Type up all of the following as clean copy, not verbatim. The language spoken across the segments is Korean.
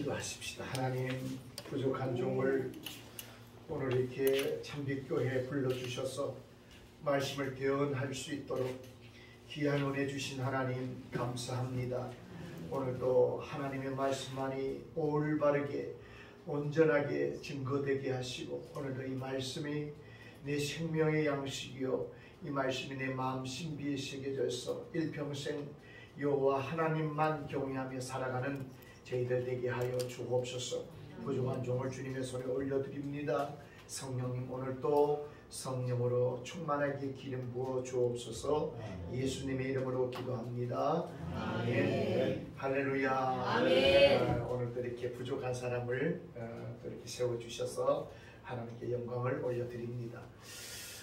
기도하십시다. 하나님, 부족한 종을 오늘 이렇게 참빛교회에 불러주셔서 말씀을 대언할 수 있도록 귀한 은혜 주신 하나님 감사합니다. 오늘도 하나님의 말씀만이 올바르게 온전하게 증거되게 하시고, 오늘도 이 말씀이 내 생명의 양식이요 이 말씀이 내 마음 신비에 새겨져서 일평생 여호와 하나님만 경외하며 살아가는 저희들 되게 하여 주옵소서. 부족한 종을 주님의 손에 올려드립니다. 성령님, 오늘도 성령으로 충만하게 기름 부어 주옵소서. 예수님의 이름으로 기도합니다. 아멘. 할렐루야. 아멘. 오늘도 이렇게 부족한 사람을 또 이렇게 세워주셔서 하나님께 영광을 올려드립니다.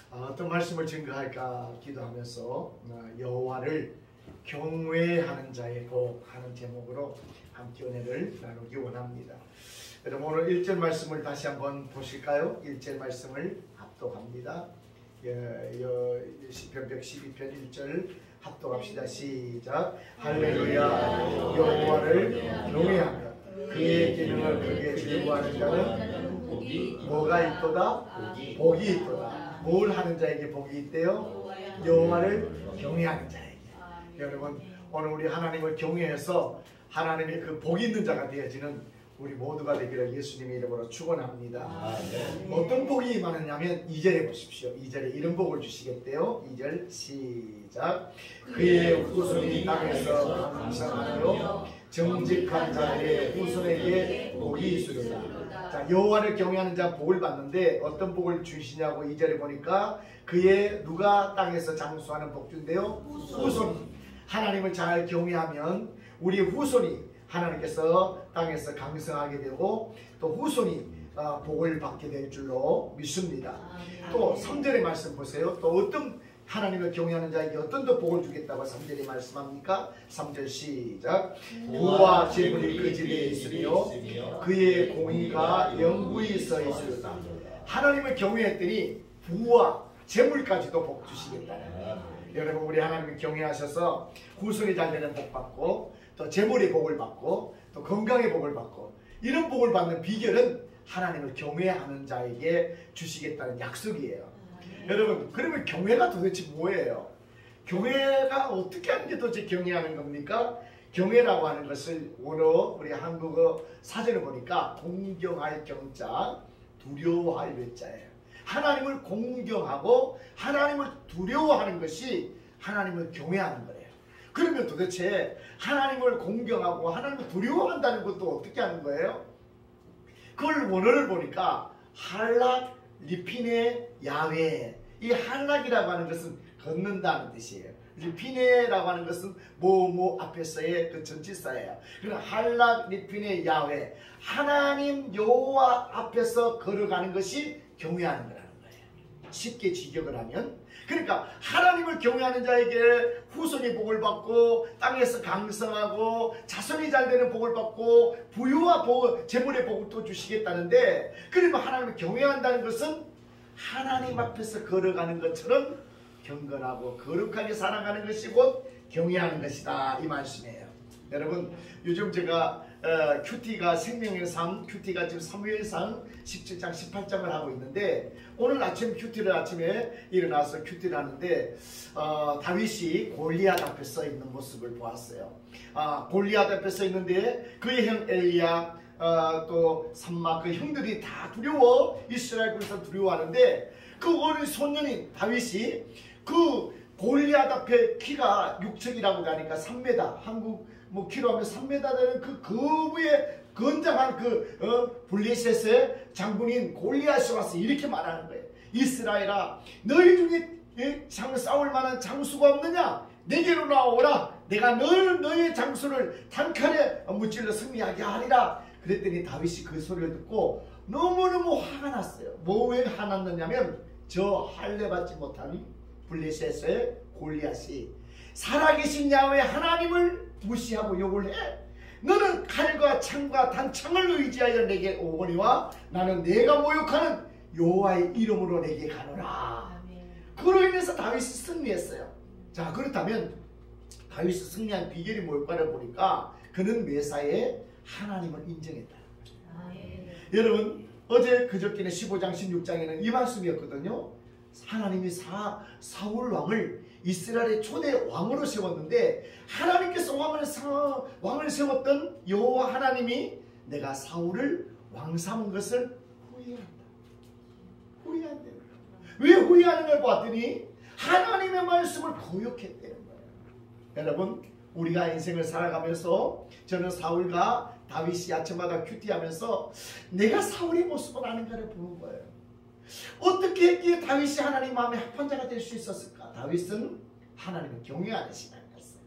어떤 말씀을 증거할까 기도하면서 여호와를 경외하는 자의 복 하는 제목으로 함께 은혜를 나누기 원합니다. 여러분, 오늘 1절 말씀을 다시 한번 보실까요? 1절 말씀을 합독합니다. 시편 112편 1절 합독합시다. 시작. 할렐루야. 여호와를 경외하며 그의 기능을 크게 즐거워하는 자는 뭐가 있도다? 복이 있도다. 뭘 하는 자에게 복이 있대요? 여호와를 경외하는 자에게. 여러분, 오늘 우리 하나님을 경외해서 하나님의 그 복이 있는 자가 되어지는 우리 모두가 되기를 예수님의 이름으로 축원합니다. 어떤 복이 임하느냐면 2절에 보십시오. 2절에 이런 복을 주시겠대요. 2절 시작. 그의 후손이 땅에서 강성하며 정직한 자들의 후손에게 복이 있으리라. 자, 여호와를 경외하는 자 복을 받는데 어떤 복을 주시냐고 2절에 보니까 그의 누가 땅에서 장수하는 복주인데요. 후손. 하나님을 잘 경외하면 우리 후손이 하나님께서 땅에서 강성하게 되고 또 후손이 복을 받게 될 줄로 믿습니다. 또 3절의 말씀 보세요. 또 어떤 하나님을 경외하는 자에게 어떤 더 복을 주겠다고 3절에 말씀합니까? 3절 시작. 부와 재물이 그 집에 있으며 그의 공의가 영구히 서 있으리라. 하나님을 경외했더니 부와 재물까지도 복 주시겠다. 여러분, 우리 하나님을 경외하셔서 후손이 잘 되는 복 받고 또 재물의 복을 받고 또 건강의 복을 받고, 이런 복을 받는 비결은 하나님을 경외하는 자에게 주시겠다는 약속이에요. 여러분, 그러면 경외가 도대체 뭐예요? 경외가 어떻게 하는 게 도대체 경외하는 겁니까? 경외라고 하는 것을 원어 우리 한국어 사전을 보니까 공경할 경자, 두려워할 외자예요. 하나님을 공경하고 하나님을 두려워하는 것이 하나님을 경외하는 거예요. 그러면 도대체 하나님을 공경하고 하나님을 두려워한다는 것도 어떻게 하는 거예요? 그걸 원어를 보니까 할락 리피네 야훼. 이 할락이라고 하는 것은 걷는다는 뜻이에요. 리피네라고 하는 것은 뭐뭐 앞에서의 그 전치사예요. 그러니까 할락 리피네 야훼. 하나님 여호와 앞에서 걸어가는 것이 경외하는 거라는 거예요. 쉽게 직역을 하면, 그러니까 하나님을 경외하는 자에게 후손이 복을 받고 땅에서 강성하고 자손이 잘 되는 복을 받고 부유와 복, 재물의 복을 또 주시겠다는데, 그러면 하나님을 경외한다는 것은 하나님 앞에서 걸어가는 것처럼 경건하고 거룩하게 살아가는 것이 곧 경외하는 것이다, 이 말씀이에요. 여러분, 요즘 제가 큐티가 생명의 상, 큐티가 지금 사무엘상 17장 18장을 하고 있는데, 오늘 아침 큐티를 아침에 일어나서 큐티를 하는데 다윗이 골리앗 앞에 서 있는 모습을 보았어요. 골리앗 앞에 서 있는데 그의 형 엘리야 또 삼마 그 형들이 다 두려워, 이스라엘 군사 두려워하는데 그 어린 소년인 다윗이 그 골리앗 앞에 키가 6척이라고 하니까 3m, 한국 뭐 키로 하면 3m 되는 그 거부의 건장한 그 블레셋의 장군인 골리앗이 와서 이렇게 말하는 거예요. 이스라엘아, 너희 중에 싸울 만한 장수가 없느냐? 내게로 나오라. 내가 너의 장수를 단칼에 무찔러 승리하게 하리라. 그랬더니 다윗이 그 소리를 듣고 너무너무 화가 났어요. 왜 화났느냐면 저 할례 받지 못한 블레셋의 골리앗이 살아계신 야훼 하나님을 무시하고 욕을 해. 너는 칼과 창과 단창을 의지하여 내게 오거니와 나는 내가 모욕하는 여호와의 이름으로 내게 가노라. 그로 인해서 다윗이 승리했어요. 자, 그렇다면 다윗이 승리한 비결이 뭘까를 보니까 그는 매사에 하나님을 인정했다. 여러분 어제 그저께는 15장 16장에는 이 말씀이었거든요. 하나님이 사울 왕을 이스라엘의 초대 왕으로 세웠는데 하나님께서 왕을 세웠던 여호와 하나님이 내가 사울을 왕 삼은 것을 후회한다. 후회한대요. 왜 후회하는 걸 봤더니 하나님의 말씀을 거역했다는 거예요. 여러분 우리가 인생을 살아가면서 저는 사울과 다윗이 아침마다 큐티하면서 내가 사울의 모습을 아는가를 보는 거예요. 어떻게 했기에 다윗이 하나님 마음에 합한 자가 될 수 있었을까? 다윗은 하나님을 경외하는 신앙이었어요.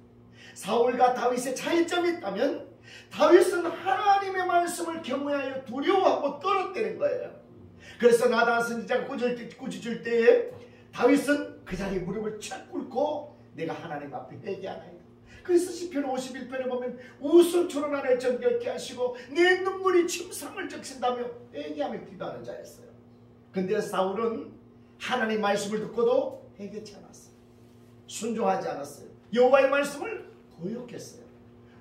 사울과 다윗의 차이점이 있다면 다윗은 하나님의 말씀을 경외하여 두려워하고 떨었다는 거예요. 그래서 나단 선지자가 꾸짖을 때에 다윗은 그 자리에 무릎을 착 꿇고 내가 하나님 앞에 회개하나이다. 그래서 시편 51편에 보면 웃음처럼 나를 정결케 하시고 내 눈물이 침상을 적신다며 회개하며 기도하는 자였어요. 근데 사울은 하나님 말씀을 듣고도 회개치 않았어요. 순종하지 않았어요. 여호와의 말씀을 거역했어요.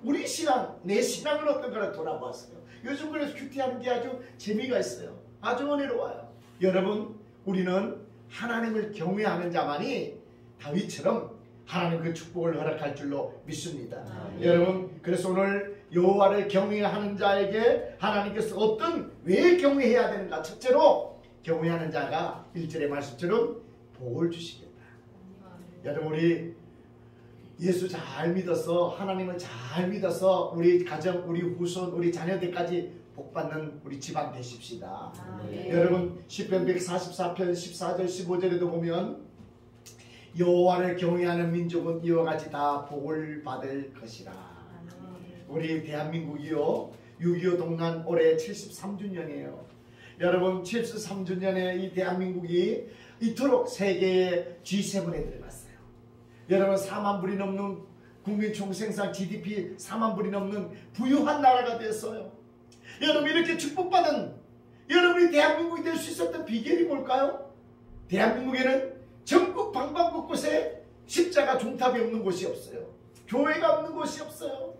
우리 신앙, 내 신앙은 어떤가를 돌아봤어요. 요즘 그래서 큐티하는 게 아주 재미가 있어요. 아주 은혜로워요. 여러분 우리는 하나님을 경외하는 자만이 다윗처럼 하나님 그 축복을 허락할 줄로 믿습니다. 여러분 그래서 오늘 여호와를 경외하는 자에게 하나님께서 왜 경외해야 되는가? 첫째로 경외하는 자가 1절의 말씀처럼 복을 주시겠다. 여러분 우리 예수 잘 믿어서 하나님을 잘 믿어서 우리 가정, 우리 후손, 우리 자녀들까지 복받는 우리 집안 되십시다. 여러분 시편 144편 14절 15절에도 보면 여호와를 경외하는 민족은 이와 같이 다 복을 받을 것이라. 우리 대한민국이요 6.25 동란 올해 73주년이에요. 여러분 73주년에 이 대한민국이 이토록 세계의 G7에 들어갔어요. 여러분 4만 불이 넘는 국민 총생산 GDP 4만 불이 넘는 부유한 나라가 됐어요. 여러분 이렇게 축복받은 여러분이 대한민국이 될 수 있었던 비결이 뭘까요? 대한민국에는 전국 방방곳곳에 십자가 종탑이 없는 곳이 없어요. 교회가 없는 곳이 없어요.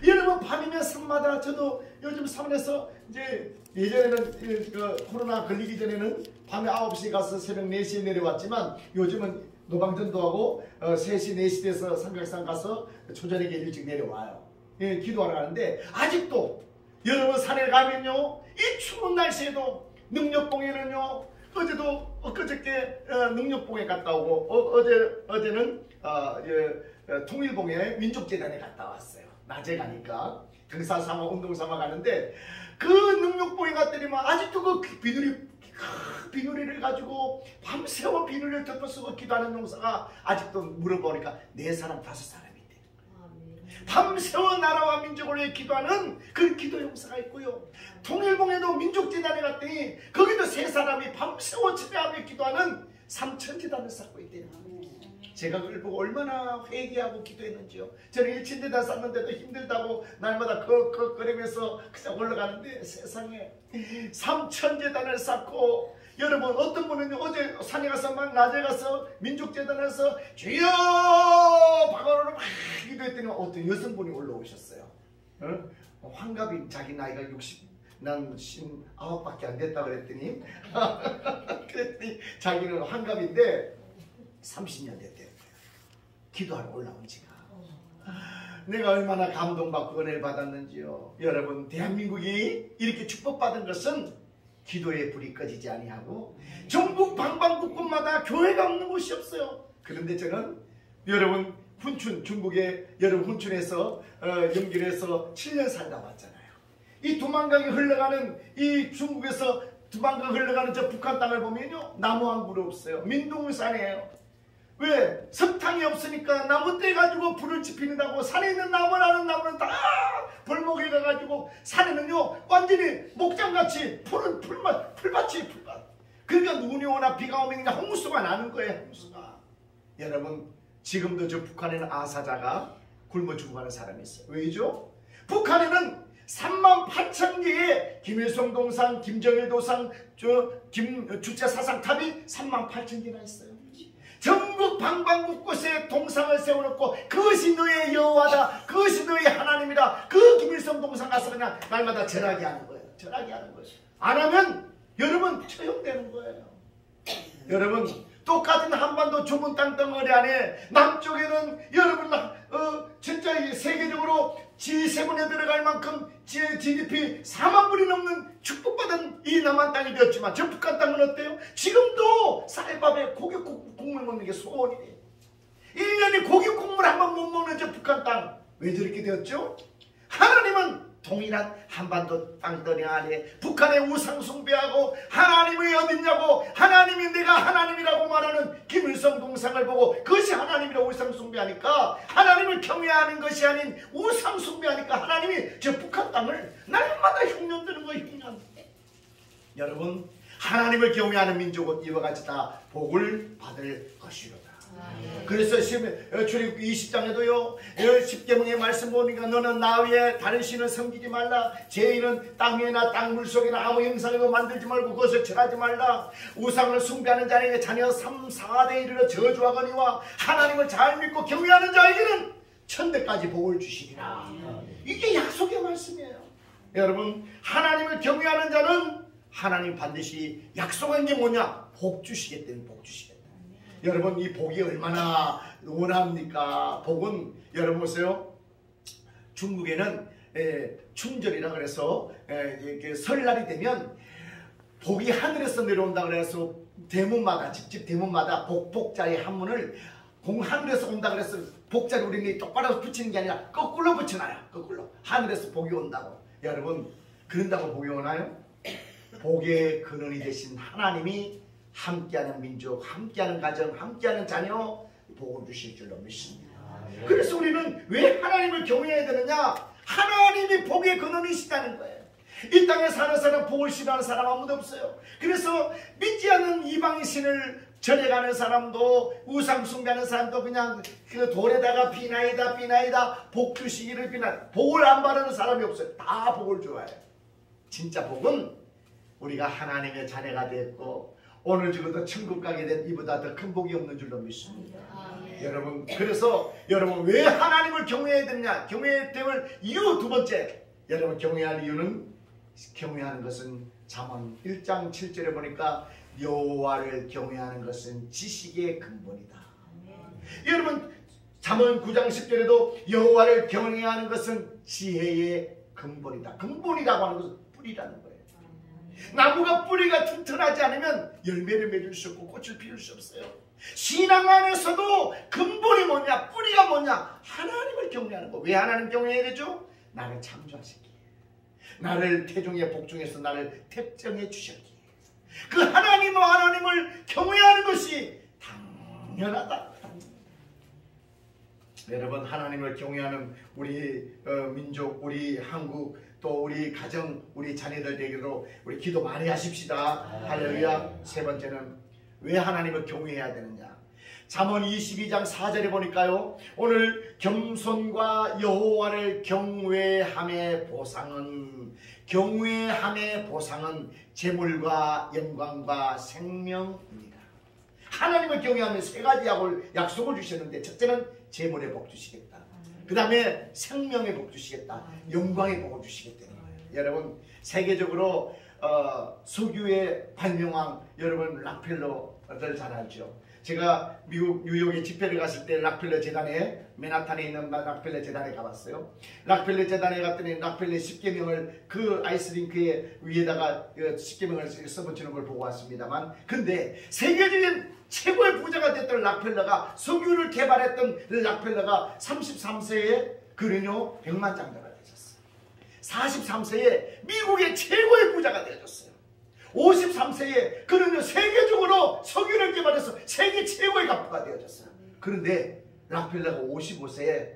여러분 밤이면 산마다 저도 요즘 산에서 이제 예전에는 코로나 걸리기 전에는 밤에 9시에 가서 새벽 4시에 내려왔지만 요즘은 노방전도하고 3시 4시 돼서 삼각산 가서 초저녁에 일찍 내려와요. 예, 기도하러 가는데 아직도 여러분 산에 가면요 이 추운 날씨에도 능력봉에는요 어제도 엊그저께 능력봉에 갔다 오고 어제는 통일봉에 민족재단에 갔다 왔어요. 낮에 가니까 등산 삼아 운동 삼아 가는데 그 능력봉에 갔더니만 아직도 그 비누리를 가지고 밤새워 비누리를 덮어쓰고 기도하는 용사가 아직도 물어보니까 4사람 5사람이 돼. 밤새워 나라와 민족을 위해 기도하는 그 기도 용사가 있고요. 통일봉에도 민족재단에 갔더니 거기도 3사람이 밤새워 집회하며 기도하는 삼천재단을 쌓고 있대요. 제가 그걸 보고 얼마나 회개하고 기도했는지요. 저는 1층대단 쌓는데도 힘들다고 날마다 꺽꺽거리면서 그냥 올라가는데 세상에 삼천재단을 쌓고 여러분 어떤 분은 어제 산에 가서 막 낮에 가서 민족재단에서 주여 박아로로 막 기도했더니 어떤 여성분이 올라오셨어요. 환갑인 자기 나이가 난 59밖에 안 됐다 그랬더니 그랬더니 자기는 환갑인데 30년 됐대요. 기도하러 올라온 지가. 내가 얼마나 감동받고 은혜를 받았는지요. 여러분 대한민국이 이렇게 축복받은 것은 기도의 불이 꺼지지 아니하고 전국 방방곳곳마다 교회가 없는 곳이 없어요. 그런데 저는 여러분 훈춘 중국의 여러분 훈춘에서 연결해서 7년 살다 왔잖아요. 이 두만강이 흘러가는 이 중국에서 두만강 흘러가는 저 북한 땅을 보면요 나무 한 그루 없어요. 민둥산이에요. 왜? 석탄이 없으니까 나무 떼 가지고 불을 지피는다고 산에 있는 나무라는 나무는 다 벌목에 가가지고 산에는요 완전히 목장같이 풀밭이 풀밭. 그러니까 눈이 오나 비가 오면 그냥 홍수가 나는 거예요. 홍수가. 여러분 지금도 저 북한에는 아사자가 굶어 죽어가는 사람이 있어요. 왜죠? 북한에는 38,000개의 김일성 동상, 김정일 도상, 주체 사상탑이 38,000개나 있어요. 전국 방방 곳곳에 동상을 세워놓고 그것이 너의 여호와다, 그것이 너의 하나님이다, 그 김일성 동상 가서 그냥 날마다 절하게 하는 거예요. 절하게 하는 거예요. 안 하면 여러분 처형되는 거예요. 여러분 똑같은 한반도 좁은 땅덩어리 안에 남쪽에는 여러분 진짜 세계적으로 G7에 들어갈 만큼 GDP 4만 불이 넘는 축복받은 이 남한 땅이 되었지만 저 북한 땅은 어때요? 지금도 쌀밥에 고기 국물 먹는 게 소원이에요. 1년에 고기 국물 한 번 못 먹는 저 북한 땅 왜 저렇게 되었죠? 하나님은 동일한 한반도 땅덩이 안에 북한의 우상 숭배하고 하나님이 어딨냐고, 하나님이 내가 하나님이라고 말하는 김일성 동상을 보고 그것이 하나님이라고 우상 숭배하니까, 하나님을 경외하는 것이 아닌 우상 숭배하니까 하나님이 저 북한 땅을 날마다 흉년드는 거예요. 흉년. 여러분 하나님을 경외하는 민족은 이와 같이 다 복을 받을 것이로다. 그래서 출애굽 20장에도요 10계명의 말씀 보니까 너는 나 외에 다른 신을 섬기지 말라, 죄인은 땅 위에나 땅 물속에나 아무 형상을 만들지 말고 그것을 절하지 말라, 우상을 숭배하는 자에게 자녀 3, 4대에 이르러 저주하거니와 하나님을 잘 믿고 경외하는 자에게는 천대까지 복을 주시리라. 이게 약속의 말씀이에요. 여러분 하나님을 경외하는 자는 하나님 반드시 약속한 게 뭐냐? 복 주시겠다는, 복 주시겠다. 여러분 이 복이 얼마나 원합니까? 복은 여러분 보세요. 중국에는 춘절이라 그래서 설날이 되면 복이 하늘에서 내려온다 그래서 대문마다, 집집 대문마다 복자의 한문을 하늘에서 온다 그래서 복자를 우리는 똑바로 붙이는 게 아니라 거꾸로 붙여놔요. 거꾸로. 하늘에서 복이 온다고. 여러분 그런다고 복이 오나요? 복의 근원이 되신 하나님이 함께하는 민족, 함께하는 가정, 함께하는 자녀 복을 주실 줄로 믿습니다. 그래서 우리는 왜 하나님을 경외해야 되느냐? 하나님이 복의 근원이시다는 거예요. 이 땅에 사는 사람, 복을 싫어하는 사람 아무도 없어요. 그래서 믿지 않는 이방인 신을 절해가는 사람도, 우상 숭배하는 사람도 그냥 그 돌에다가 비나이다 복 주시기를 비나, 복을 안 바라는 사람이 없어요. 다 복을 좋아해요. 진짜 복은 우리가 하나님의 자녀가 됐고 오늘 죽어도 천국 가게 된 이보다 더 큰 복이 없는 줄로 믿습니다. 여러분 그래서 여러분 왜 하나님을 경외해야 되느냐? 경외해야 될 이유 두 번째, 여러분 경외할 이유는, 경외하는 것은 잠언 1장 7절에 보니까 여호와를 경외하는 것은 지식의 근본이다. 여러분 잠언 9장 10절에도 여호와를 경외하는 것은 지혜의 근본이다. 근본이라고 하는 것은 뿌리라는 거예요. 나무가 뿌리가 튼튼하지 않으면 열매를 맺을 수 없고 꽃을 피울 수 없어요. 신앙 안에서도 근본이 뭐냐? 뿌리가 뭐냐? 하나님을 경외하는 거. 왜 하나님 경외해야 되죠? 나를 창조하셨기에, 나를 태중의 복중에서 나를 택정해 주셨기에, 그 하나님을 경외하는 것이 당연하다. 여러분 하나님을 경외하는 우리 민족, 우리 한국, 또 우리 가정, 우리 자녀들에게도 우리 기도 많이 하십시다. 할렐루야. 세 번째는 왜 하나님을 경외해야 되느냐? 잠언 22장 4절에 보니까요, 오늘 겸손과 여호와를 경외함의 보상은, 경외함의 보상은 재물과 영광과 생명입니다. 하나님을 경외하면 세 가지 약속을 주셨는데, 첫째는 재물의 복 주시겠다. 그 다음에 생명의 복 주시겠다. 영광의 복을 주시겠다는 거예요. 여러분 세계적으로 석유의 발명왕, 여러분 락펠러를 잘 알죠. 제가 미국 뉴욕에 집회를 갔을 때 락펠러 재단에, 맨하탄에 있는 락펠러 재단에 가봤어요. 락펠러 재단에 갔더니 락펠러 10계명을 그 아이스링크에 위에다가 10계명을 써붙이는 걸 보고 왔습니다만, 근데 세계적인 최고의 부자가 됐던 락펠러가, 석유를 개발했던 락펠러가 33세에 그는요 100만 장자가 되셨어요. 43세에 미국의 최고의 부자가 되어졌어요. 53세에 그는요 세계적으로 석유를 개발해서 세계 최고의 갑부가 되어졌어요. 그런데 락펠러가 55세에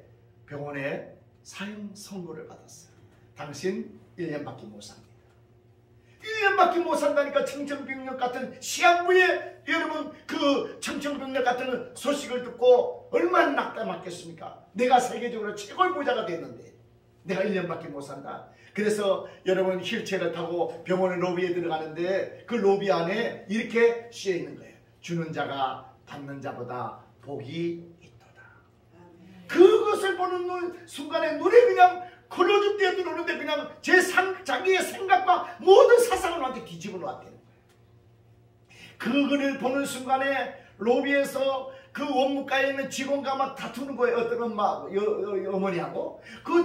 병원에 사형 선고를 받았어요. 당신 1년밖에 못 삽니다. 1년밖에 못 산다니까. 청천벽력 같은 시한부에 여러분 그 청천벽력 같은 소식을 듣고 얼마나 낙담했겠습니까? 내가 세계적으로 최고의 부자가 됐는데 내가 1년밖에 못 산다. 그래서 여러분 휠체어를 타고 병원의 로비에 들어가는데 그 로비 안에 이렇게 쓰여 있는 거예요. 주는 자가 받는 자보다 복이 있도다. 그것을 보는 순간에 눈에 그냥 클로즈업 되어 들어오는데 그냥 자기의 생각과 모든 사상을 완전히 뒤집어 놨대요. 그거를 보는 순간에 로비에서 그 원무가에 있는 직원과 막 다투는 거예요. 어떤 엄마, 어머니하고. 그거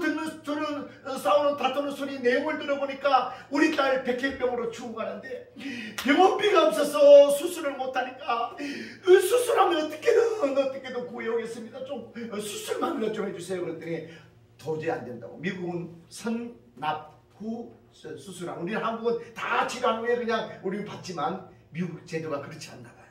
싸우는 다투는 소리 내용을 들어보니까 우리 딸 백혈병으로 죽어가는데 병원비가 없어서 수술을 못하니까 수술하면 어떻게든 구해오겠습니다. 좀 수술만 좀 해주세요. 그랬더니 도저히 안 된다고. 미국은 선납 후 수술하고 우리는 한국은 다 치료한 후에 그냥 우리는 받지만 미국 제도가 그렇지 않나 봐요.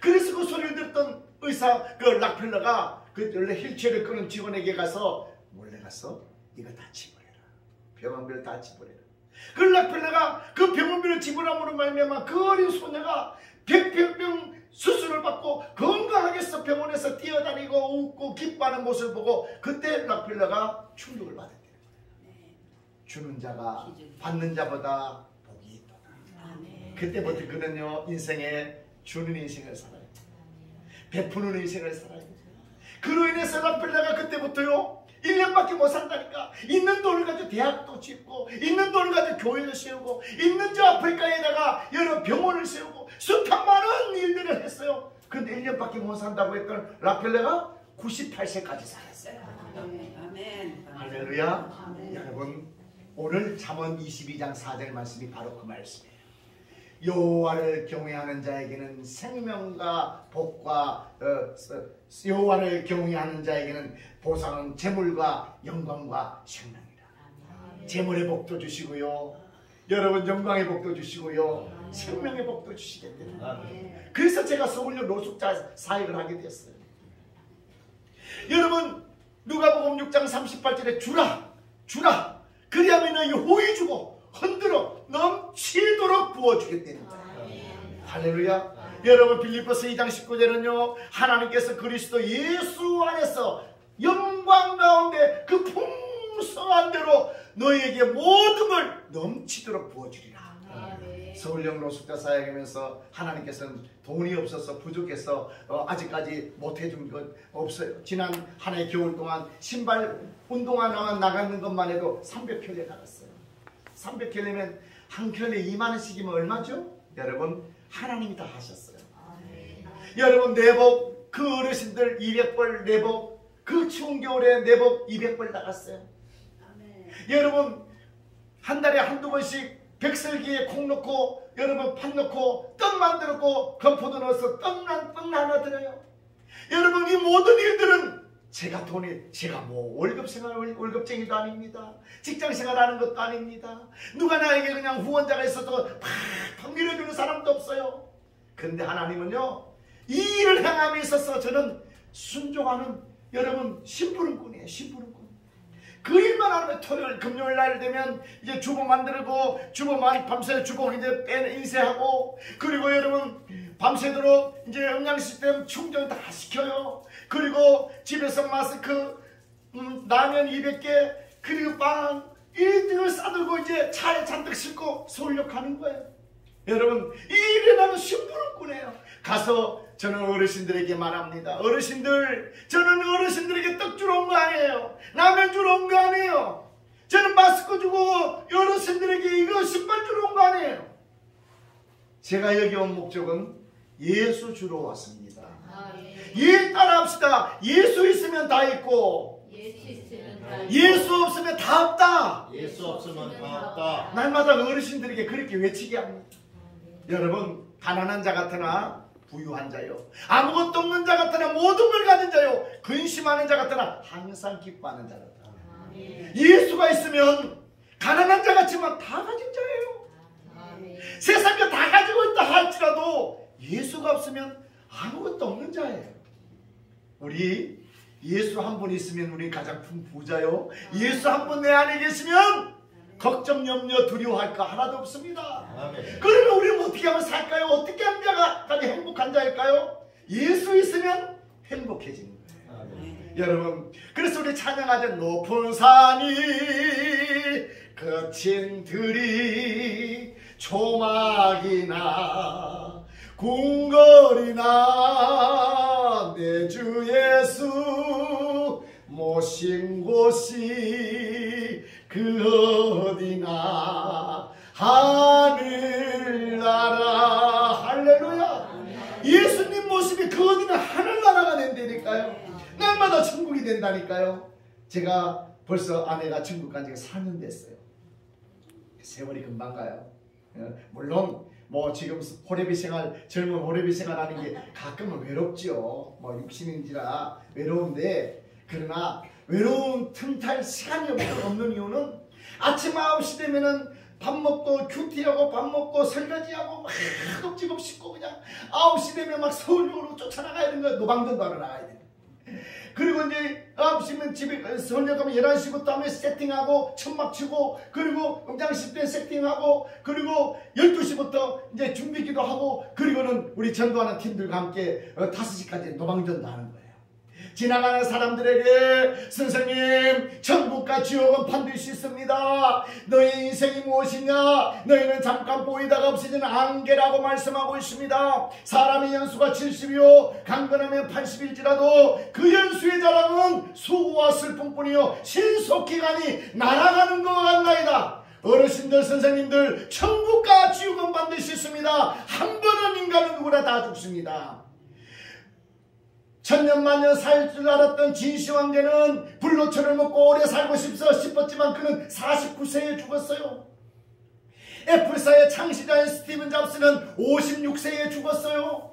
그래서 그 소리를 듣던 의사 그 락펠러가 그 원래 휠체어를 끄는 직원에게 가서 몰래 가서 네가 다 지불해라. 병원비를 다 지불해라. 그 락펠러가 그 병원비를 지불함으로 말미암아 그 어린 소녀가 백혈병 수술을 받고 건강하게서 병원에서 뛰어다니고 웃고 기뻐하는 모습을 보고 그때 락펠러가 충격을 받았대요. 주는 자가 받는 자보다 복이 있도다. 그때부터 그는요 인생에 주는 인생을 살아요. 베푸는 인생을 살아요. 그로 인해서 락펠러가 그때부터요 1년밖에 못 산다니까. 있는 돈을 가지고 대학도 짓고 있는 돈을 가지고 교회를 세우고 있는 저 아프리카에다가 여러 병원을 세우고 수천 많은 일들을 했어요. 그런데 1년밖에 못 산다고 했던 락펠러가 98세까지 살았어요. 아멘. 할렐루야. 아멘. 여러분 오늘 잠언 22장 4절 말씀이 바로 그 말씀이에요. 여호와를 경외하는 자에게는 생명과 복과 여호와를 경외하는 자에게는 보상은 재물과 영광과 생명이다. 재물의 복도 주시고요. 여러분 영광의 복도 주시고요. 생명의 복도 주시겠다. 그래서 제가 서울역 노숙자 사역을 하게 됐어요. 여러분 누가복음 6장 38절에 주라 그리하면 너희 호의 주고 흔들어 넘치도록 부어주겠다는 거예요. 할렐루야. 여러분 빌립보서 2장 19절은요 하나님께서 그리스도 예수 안에서 영광 가운데 그 풍성한 대로 너희에게 모든 걸 넘치도록 부어주리라. 서울역 노숙자 사역하면서 하나님께서는 돈이 없어서 부족해서 아직까지 못해준 것 없어요. 지난 한 해 겨울 동안 신발 운동화 나가는 것만 해도 300켤레 나갔어요. 300켤레면 한 켤레 2만원씩이면 얼마죠? 여러분 하나님이 다 하셨어요. 여러분 내복 그 어르신들 200벌 내복 그 추운 겨울에 내복 200벌 나갔어요. 여러분 한 달에 한두 번씩 백설기에 콩 넣고 여러분 팥 넣고 떡 만들었고 건포도 넣어서 떡 나눠 드려요. 여러분 이 모든 일들은 제가 뭐 월급쟁이도 아닙니다. 직장생활 하는 것도 아닙니다. 누가 나에게 그냥 후원자가 있어도 팍팍 밀어주는 사람도 없어요. 그런데 하나님은요 이 일을 행함에 있어서 저는 순종하는 여러분 심부름꾼이에요. 심부름꾼. 그 일만 하면 토요일 금요일 날 되면 이제 주보 만들고 밤새 주보 이제 인쇄하고 그리고 여러분 밤새도록 이제 음량 시스템 충전 다 시켜요. 그리고 집에서 마스크 라면 200개 그리고 빵 1등을 싸들고 이제 차에 잔뜩 싣고 서울역 가는 거예요. 여러분 이 일에 나는 심부름꾼이에요. 가서 저는 어르신들에게 말합니다. 어르신들 저는 어르신들에게 떡 주러 온 거 아니에요. 라면 주러 온 거 아니에요. 저는 마스크 주고 어르신들에게 이거 신발 주러 온 거 아니에요. 제가 여기 온 목적은 예수 주러 왔습니다. 예 따라합시다. 예수 있으면 다 있고 예수 없으면 다 없다. 예수 없으면 다 없다. 날마다 어르신들에게 그렇게 외치게 합니다. 여러분 가난한 자 같으나 부유한 자요 아무것도 없는 자 같으나 모든 걸 가진 자요 근심하는 자 같으나 항상 기뻐하는 자 같다. 예수가 있으면 가난한 자 같지만 다 가진 자예요. 세상 거 다 가지고 있다 할지라도 예수가 없으면 아무것도 없는 자예요. 우리 예수 한 분 있으면 우리 가장 부자요. 예수 한 분 내 안에 계시면 걱정, 염려, 두려워할 거 하나도 없습니다. 아멘. 그러면 우리는 어떻게 하면 살까요? 어떻게 하는 자가 행복한 자일까요? 예수 있으면 행복해지는 거예요. 아멘. 여러분 그래서 우리 찬양하자. 높은 산이 거친 들이 조막이나 궁궐이나 내 주 예수 모신 곳이 그 어디나 하늘나라. 할렐루야. 예수님 모습이 그 어디나 하늘나라가 된다니까요. 날마다 천국이 된다니까요. 제가 벌써 아내가 천국 간 지가 4년 됐어요. 세월이 금방 가요. 물론 뭐 지금 호레비 생활, 젊은 호레비 생활하는 게 가끔은 외롭죠. 뭐 육신인지라 외로운데, 그러나 외로운 틈탈 시간이 없는 이유는 아침 9시 되면은 밥 먹고 큐티하고 밥 먹고 설거지하고 막 흠집없 씻고 그냥 9시 되면 막 서울역으로 쫓아나가야 되는 거예요. 노방전도 하러 나가야 돼요. 그리고 이제 9시면 집에 서울역 가면 11시부터 하면 세팅하고 천막 치고, 그리고 음장실 때 세팅하고, 그리고 12시부터 이제 준비기도 하고, 그리고는 우리 전도하는 팀들과 함께 5시까지 노방전도 하는 거예요. 지나가는 사람들에게 선생님, 천국과 지옥은 반드시 있습니다. 너의 인생이 무엇이냐? 너희는 잠깐 보이다가 없어지는 안개라고 말씀하고 있습니다. 사람의 연수가 70이요 강건하면 80일지라도 그 연수의 자랑은 수고와 슬픔뿐이요 신속히 가니 날아가는 것 같나이다. 어르신들, 선생님들, 천국과 지옥은 반드시 있습니다. 한 번은 인간은 누구나 다 죽습니다. 천년만년 살 줄 알았던 진시황제는 불로초를 먹고 오래 살고 싶었지만 그는 49세에 죽었어요. 애플사의 창시자인 스티븐 잡스는 56세에 죽었어요.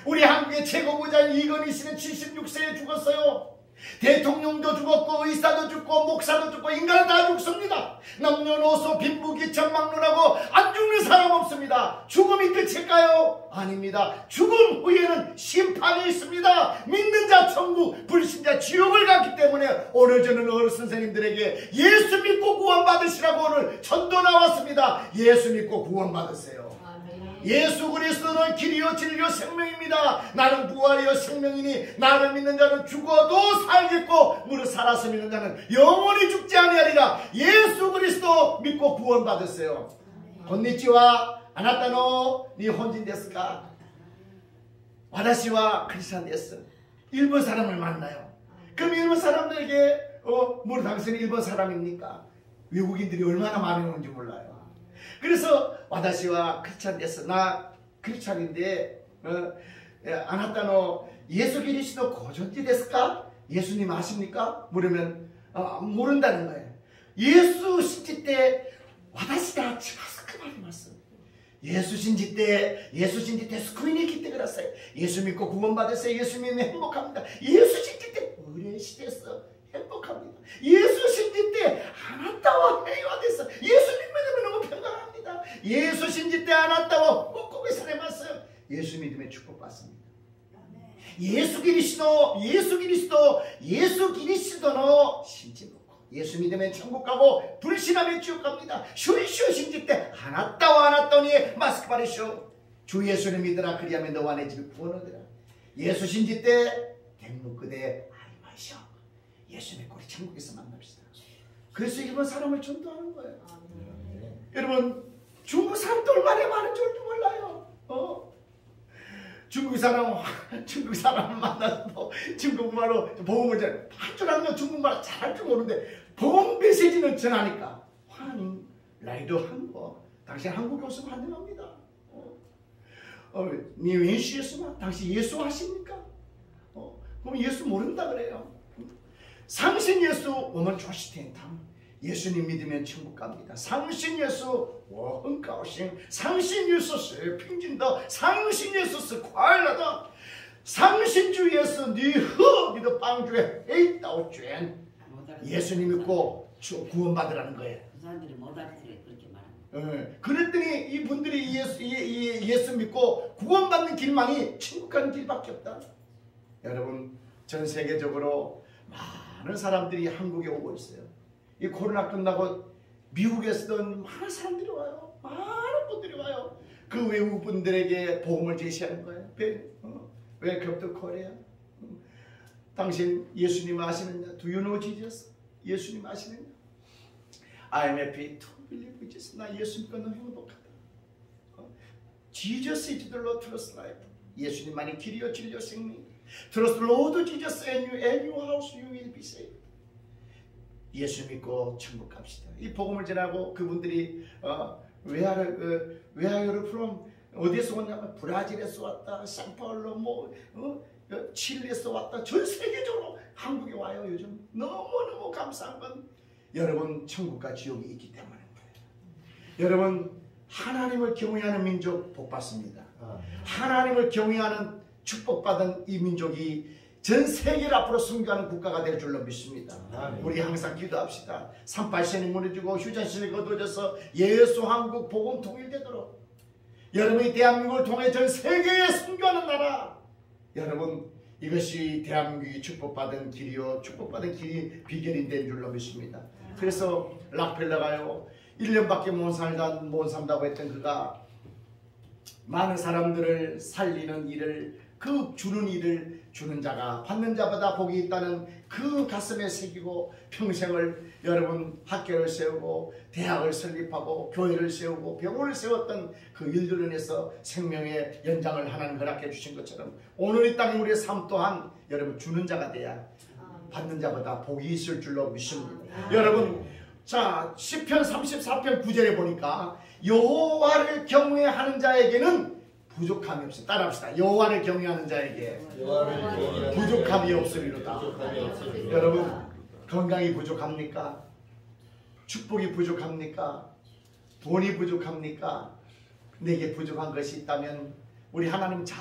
우리 한국의 최고 부자인 이건희 씨는 76세에 죽었어요. 대통령도 죽었고 의사도 죽고 목사도 죽고 인간은 다 죽습니다. 남녀노소 빈부귀천 막론하고 안 죽는 사람 없습니다. 죽음이 끝일까요? 아닙니다. 죽음 후에는 심판이 있습니다. 믿는 자 천국, 불신자 지옥을 갔기 때문에 오늘 저는 어르신 선생님들에게 예수 믿고 구원받으시라고 오늘 전도 나왔습니다. 예수 믿고 구원받으세요. 예수 그리스도는 길이요 진리요 생명입니다. 나는 부활이요 생명이니 나를 믿는 자는 죽어도 살겠고 무릇 살아서 믿는 자는 영원히 죽지 아니하리라. 예수 그리스도 믿고 구원받으세요. 건니치와 아나타노 니 혼진 데스까? 와다시와 크리스찬 데스. 일본 사람을 만나요. 그럼 일본 사람들에게 뭐 당신은 일본 사람입니까? 외국인들이 얼마나 많이 오는지 몰라요. 그래서 와다시와 크리스찬 데스. 나 크리스찬인데 아나타노 예수 그리스도 고존지 데스까? 예수님 아십니까? 물으면 모른다는 거예요. 예수 신지 때 와다시가 치마스크 말이었어. 예수 신지 때 스크린이 기때 그랬어요. 예수 믿고 구원받았어요. 예수 믿으면 행복합니다. 예수 신지 때 의뢰시됐어. 행복합니다. 예수 신지 때 아나타와 해와됐어. 예수 믿으면 너무 평안합니다. 예수 신지 때 아나타와 꼭 살아봤어요. 예수 믿으면 축복받습니다. 예수 그리스도는 신지 놓고 예수 믿으면 천국 가고 불신하면 지옥 갑니다. 쇼리쇼 신지 때 아나타와 아나타니 마스크 바리쇼. 주 예수를 믿으라. 그리하면 너와 내 집이 구원 얻으라. 예수 신지 때 댕묵그대 아이마이쇼. 예수 믿고 우리 천국에서 만납시다. 그래서 일본 사람을 전도하는 거예요. 여러분 중국 사람도 얼마나 많은 줄도 몰라요. 중국 사람 만나서 중국말로 복음을 할 줄 아는 건 중국말 잘할 줄 모르는데 복음 메시지는 전하니까 환 라이도 한국 당신 한국에 오시면 환영합니다. 니 웬시 예수만 당신 예수 아십니까? 그럼 예수 모른다 그래요. 상신 예수 오면 조시텐탐. 예수님 믿으면 천국 갑니다. 상신 예수 워흥가오싱. 상신 예수 핑진더. 상신 예수 과일하다. 상신주 예수 니허 니도 빵주에 에이따오 쨘. 예수님 믿고 구원받으라는 거예요. 그 사람들이 못 알아들어요. 그렇게 말하면. 그랬더니 이분들이 예수 믿고 구원받는 길만이 천국 가는 길밖에 없다. 여러분 전 세계적으로 많은 사람들이 한국에 오고 있어요. 이 코로나 끝나고 미국에서도 많은 사람들이 와요. 많은 분들이 와요. 그 외국 분들에게 복음을 제시하는 거예요. Welcome to Korea. 당신 예수님 아시느냐? Do you know Jesus? 예수님 아시느냐? I am happy to believe in Jesus. 나 예수 믿고 너무 행복하다. Jesus is the Lord of life. 예수님만이 길이요 진리요 생명. Trust Lord Jesus and your house you will be saved. 예수 믿고 천국 갑시다. 이 복음을 전하고 그분들이 Where are you from? 어디에서 왔냐면 브라질에서 왔다, 상파울로 칠레에서 왔다. 전 세계적으로 한국에 와요. 요즘 너무너무 감사한 건 여러분 천국과 지옥이 있기 때문입니다. 여러분 하나님을 경외하는 민족 복받습니다. 하나님을 경외하는 축복받은 이 민족이 전 세계를 앞으로 승리하는 국가가 될 줄로 믿습니다. 우리 항상 기도합시다. 38선이 무너지고 휴전선이 거두어져서 예수 한국 복음 통일되도록 여러분이 대한민국을 통해 전 세계에 승리하는 나라. 여러분 이것이 대한민국이 축복받은 길이요 축복받은 길이 비결이 된 줄로 믿습니다. 그래서 락펠러가요 1년밖에 못 산다고 했던 그가 많은 사람들을 살리는 일을 그 주는 일을 주는 자가 받는 자보다 복이 있다는 그 가슴에 새기고 평생을 여러분 학교를 세우고 대학을 설립하고 교회를 세우고 병원을 세웠던 그 일들을 해서 생명의 연장을 하나님 허락해 주신 것처럼 오늘 이 땅에 우리의 삶 또한 여러분 주는 자가 돼야 받는 자보다 복이 있을 줄로 믿습니다. 여러분 자 시편 34편 9절에 보니까 여호와를 경외하는 자에게는 부족함이 없어. 따라합시다. 여호와를 경외하는 자에게 부족함이 없으리로다. 여러분 건강이 부족합니까? 축복이 부족합니까? 돈이 부족합니까? 내게 부족한 것이 있다면 우리 하나님 잘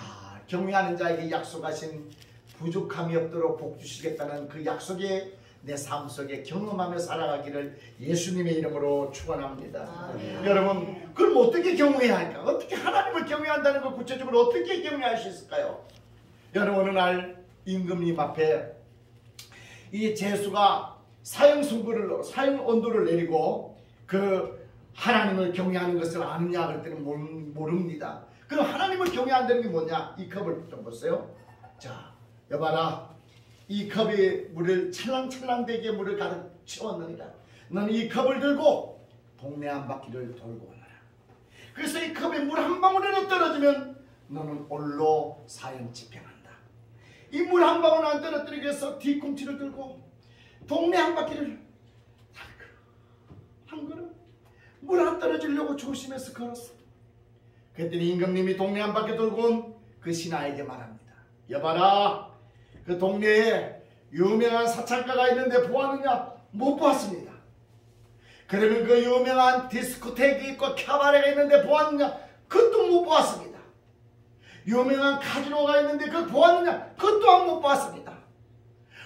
경외하는 자에게 약속하신 부족함이 없도록 복 주시겠다는 그 약속에 내 삶 속에 경험하며 살아가기를 예수님의 이름으로 축원합니다. 여러분 그럼 어떻게 경외해야 할까? 어떻게 하나님을 경외한다는 걸 구체적으로 어떻게 경외할 수 있을까요? 여러분 어느 날 임금님 앞에 이 제수가 사형 언도를 내리고 그 하나님을 경외하는 것을 아느냐 그랬더니 모릅니다. 그럼 하나님을 경외한다는 게 뭐냐? 이 컵을 좀 보세요. 자 여봐라. 이 컵에 물을 찰랑찰랑되게 물을 가득 채웠느니라. 너는 이 컵을 들고 동네 한 바퀴를 돌고 오너라. 그래서 이 컵에 물 한 방울이라도 떨어지면 너는 올로 사형 집행한다. 이 물 한 방울 안 떨어뜨리기 위해서 뒤꿈치를 들고 동네 한 바퀴를 한 걸음 물 안 떨어지려고 조심해서 걸었어. 그랬더니 임금님이 동네 한 바퀴 돌고 온 그 신하에게 말합니다. 여봐라. 그 동네에 유명한 사창가가 있는데 보았느냐? 못 보았습니다. 그러면 그 유명한 디스코텍이 있고 카바레가 있는데 보았느냐? 그것도 못 보았습니다. 유명한 카지노가 있는데 그걸 보았느냐? 그것 또한 못 보았습니다.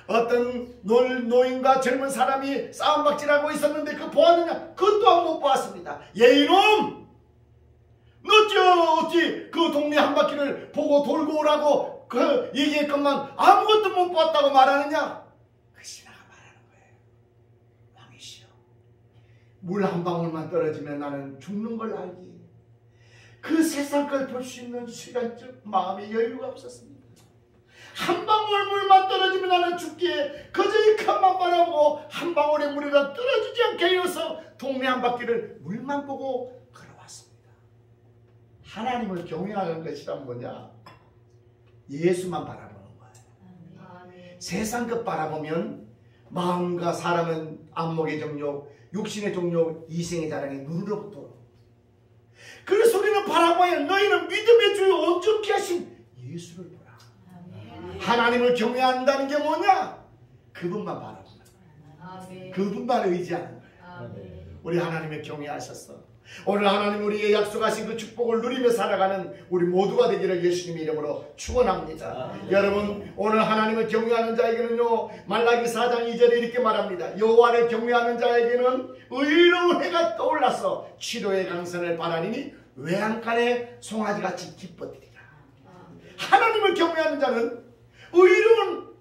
어떤 노인과 젊은 사람이 싸움박질하고 있었는데 그거 보았느냐? 그것 또한 못 보았습니다. 이놈! 너 어찌 그 동네 한 바퀴를 보고 돌고 오라고 그 얘기했건만 아무것도 못 봤다고 말하느냐? 그 신하가 말하는 거예요. 왕이시여, 물 한 방울만 떨어지면 나는 죽는 걸 알기 그 세상 걸 볼 수 있는 시간적 마음의 여유가 없었습니다. 한 방울 물만 떨어지면 나는 죽기에 그저 이 컵만 바라보고 한 방울의 물이라 떨어지지 않게 하여서 동네 한 바퀴를 물만 보고 걸어왔습니다. 하나님을 경외하는 것이란 뭐냐? 예수만 바라보는 거예요. 세상 것 바라보면 마음과 사람은 안목의 정욕, 육신의 정욕, 이생의 자랑에 눈으로부터. 그래서 우리는 바라봐야 너희는 믿음의 주요 온전케 하신 예수를 보라. 하나님을 경외한다는 게 뭐냐? 그분만 바라보는 거예요. 그분만 의지하는 거예요. 우리 하나님을 경외하셨어. 오늘 하나님 우리의 약속하신 그 축복을 누리며 살아가는 우리 모두가 되기를 예수님의 이름으로 축원합니다. 여러분 오늘 하나님을 경외하는 자에게는요 말라기 4장 2절에 이렇게 말합니다. 여호와를 경외하는 자에게는 의로운 해가 떠올라서 치료의 강선을 바라리니 외양간에 송아지같이 기뻐뜨리라. 하나님을 경외하는 자는 의로운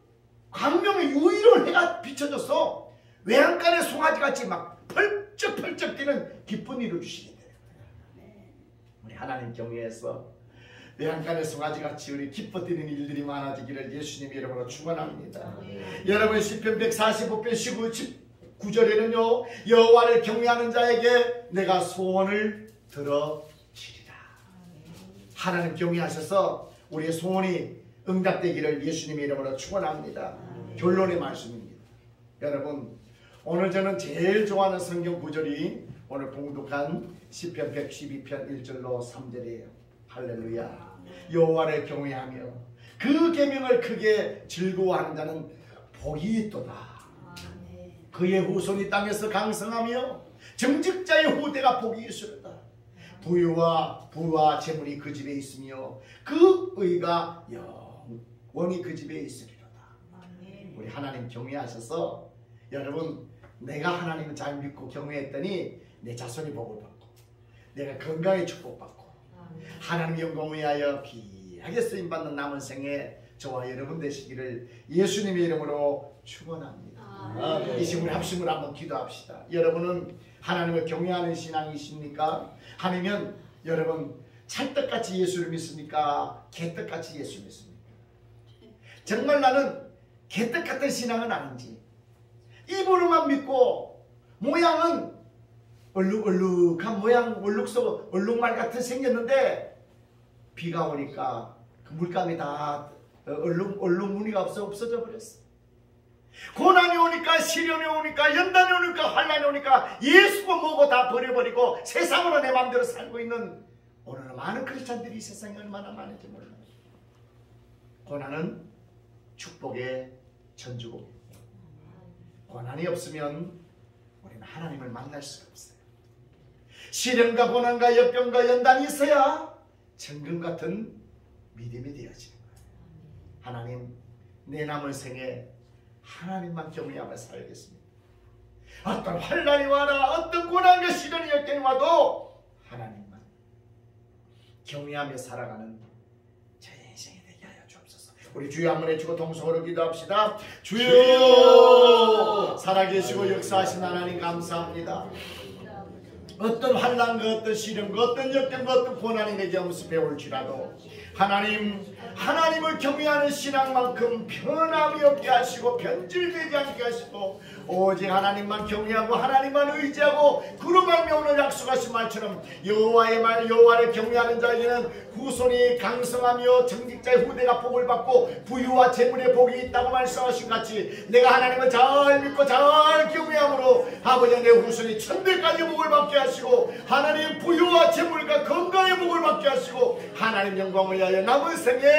광명의 의로운 해가 비춰져서 외양간에 송아지같이 막 펄쩍펄쩍 뛰는 기쁜 일을 주시게 돼요. 우리 하나님 경외해서 외양간의 송아지같이 우리 기뻐 뛰는 일들이 많아지기를 예수님 이름으로 축원합니다. 여러분 시편 145편 19절에는요 여호와를 경외하는 자에게 내가 소원을 들어주리라. 하나님 경외하셔서 우리의 소원이 응답되기를 예수님의 이름으로 축원합니다. 결론의 말씀입니다. 여러분, 오늘 저는 제일 좋아하는 성경 구절이 오늘 봉독한 시편 112편 1절로 3절이에요. 할렐루야. 여호와를 경외하며 그 계명을 크게 즐거워하는 자는 복이 있도다. 그의 후손이 땅에서 강성하며 정직자의 후대가 복이 있으리다. 부와 재물이 그 집에 있으며 그 의가 영원히 그 집에 있으리로다. 우리 하나님 경외하셔서 여러분, 내가 하나님을 잘 믿고 경외했더니 내 자손이 복을 받고 내가 건강에 축복받고 하나님 영광을 위하여 귀하게 쓰임받는 남은 생에 저와 여러분 되시기를 예수님의 이름으로 축원합니다. 이 시간 합심을 한번 기도합시다. 여러분은 하나님을 경외하는 신앙이십니까? 아니면 여러분 찰떡같이 예수를 믿습니까? 개떡같이 예수 믿습니까? 정말 나는 개떡같은 신앙은 아닌지, 입으로만 믿고 모양은 얼룩얼룩한 모양, 얼룩말 같은 생겼는데 비가 오니까 그 물감이 다 얼룩 무늬가 없어져 버렸어. 고난이 오니까, 시련이 오니까, 연단이 오니까, 환난이 오니까 예수고 뭐고 다 버려버리고 세상으로 내 마음대로 살고 있는 오늘 많은 크리스찬들이 이 세상에 얼마나 많은지 몰라요. 고난은 축복의 전주곡입니다. 고난이 없으면 우리는 하나님을 만날 수가 없어요. 시련과 고난과 역경과 연단이 있어야 정금 같은 믿음이 되어지는 거예요. 하나님, 내 남은 생에 하나님만 경외하며 살겠습니다. 어떤 환난이 와라, 어떤 고난과 시련이 역경이 와도 하나님만 경외하며 살아가는 제 인생이 되게 하여 주옵소서. 우리 주여 한번 해주고 동성으로 기도합시다. 주여, 살아계시고 역사하신 하나님 감사합니다. 어떤 환난과 어떤 시련과 어떤 역경과 어떤 고난이 내게 엄습해 올지라도 하나님을 경외하는 신앙만큼 변함이 없게 하시고 변질되지 않게 하시고 오직 하나님만 경외하고 하나님만 의지하고 그로 말미암아 오늘 약속하신 말처럼 여호와를 경외하는 자에게는 후손이 강성하며 정직자의 후대가 복을 받고 부유와 재물의 복이 있다고 말씀하신 같이 내가 하나님을 잘 믿고 잘 경외함으로 아버지 내 후손이 천대까지 복을 받게 하시고 하나님 부유와 재물과 건강의 복을 받게 하시고 하나님 영광을 위하여 남은 생에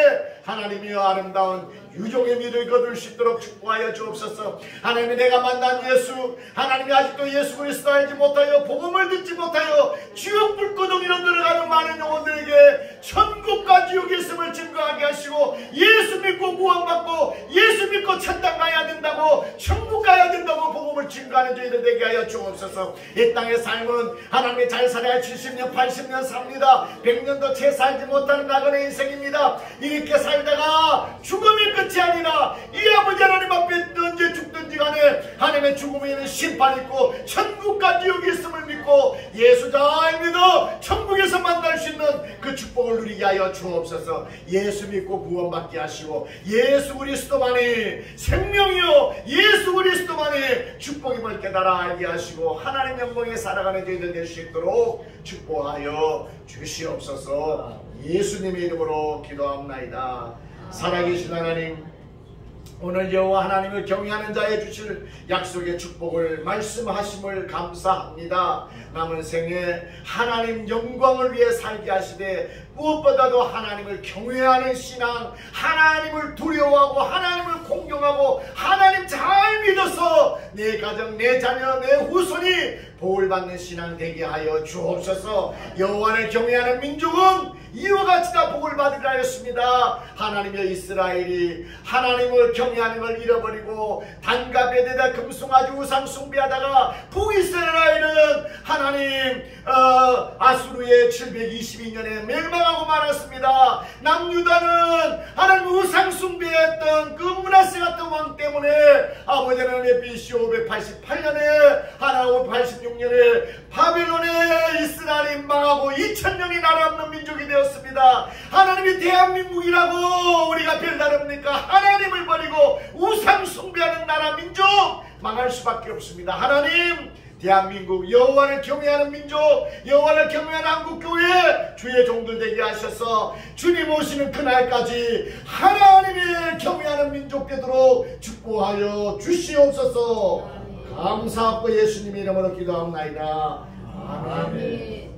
하나님이여 아름다운 유종의 미를 거둘 수 있도록 축복하여 주옵소서. 하나님이 내가 만난 예수, 하나님이 아직도 예수 그리스도 알지 못하여 복음을 듣지 못하여 지옥 불구덩이로 들어가는 많은 영혼들에게 천국과 지옥의 있음을 증거하게 하시고 예수 믿고 구원받고 예수 믿고 천당 가야 된다고 천국 가야 된다고 복음을 증거하는 저희들 되게 하여 주옵소서. 이 땅의 삶은 하나님이 잘 살아야 70년 80년 삽니다. 100년도 채 살지 못하는 나그네 인생입니다. 이렇게 살다가 죽음이 끝이 아니라 이 아버지 하나님 앞에 언제 죽든지 간에 하나님의 죽음에는 심판 있고 천국과 지옥이 있음을 믿고 예수 잘 믿어 천국에서 만날 수 있는 그 축복을 누리게 하여 주옵소서. 예수 믿고 구원받게 하시고 예수 그리스도만이 생명이요 예수 그리스도만이 축복임을 깨달아 알게 하시고 하나님 영광에 살아가는 저희들 될 수 있도록 축복하여 주시옵소서. 예수님의 이름으로 기도합나이다. 살아계신 하나님, 오늘 여호와 하나님을 경외하는 자에 주실 약속의 축복을 말씀하심을 감사합니다. 남은 생에 하나님 영광을 위해 살게 하시되 무엇보다도 하나님을 경외하는 신앙, 하나님을 두려워하고 하나님을 공경하고 하나님 잘 믿어서 내 가정, 내 자녀, 내 후손이 복을 받는 신앙 되게 하여 주옵소서. 여호와를 경외하는 민족은 이와 같이 다 복을 받으리라 하였습니다. 하나님의 이스라엘이 하나님을 경외하는 걸 잃어버리고 단과 베데다 금송아지 우상 숭배하다가 북이스라엘은 하나님 아수르의 722년에 멸망하고 말았습니다. 남유다는 하나님 우상 숭배했던 그 므낫세 같은 왕 때문에 아버지 하나님의 BC 588년에 하나님 586년에 바벨론의 이스라엘이 망하고 2000년이 나라 없는 민족이 되었습니다. 하나님이 대한민국이라고 우리가 별다릅니까? 하나님을 버리고 우상 숭배하는 나라 민족 망할 수밖에 없습니다. 하나님, 대한민국 여호와를 경외하는 민족, 여호와를 경외하는 한국교회 주의 종들 되게 하셔서 주님 오시는 그날까지 하나님의 경외하는 민족 되도록 축복하여 주시옵소서. 감사하고 예수님의 이름으로 기도합니다. 아멘.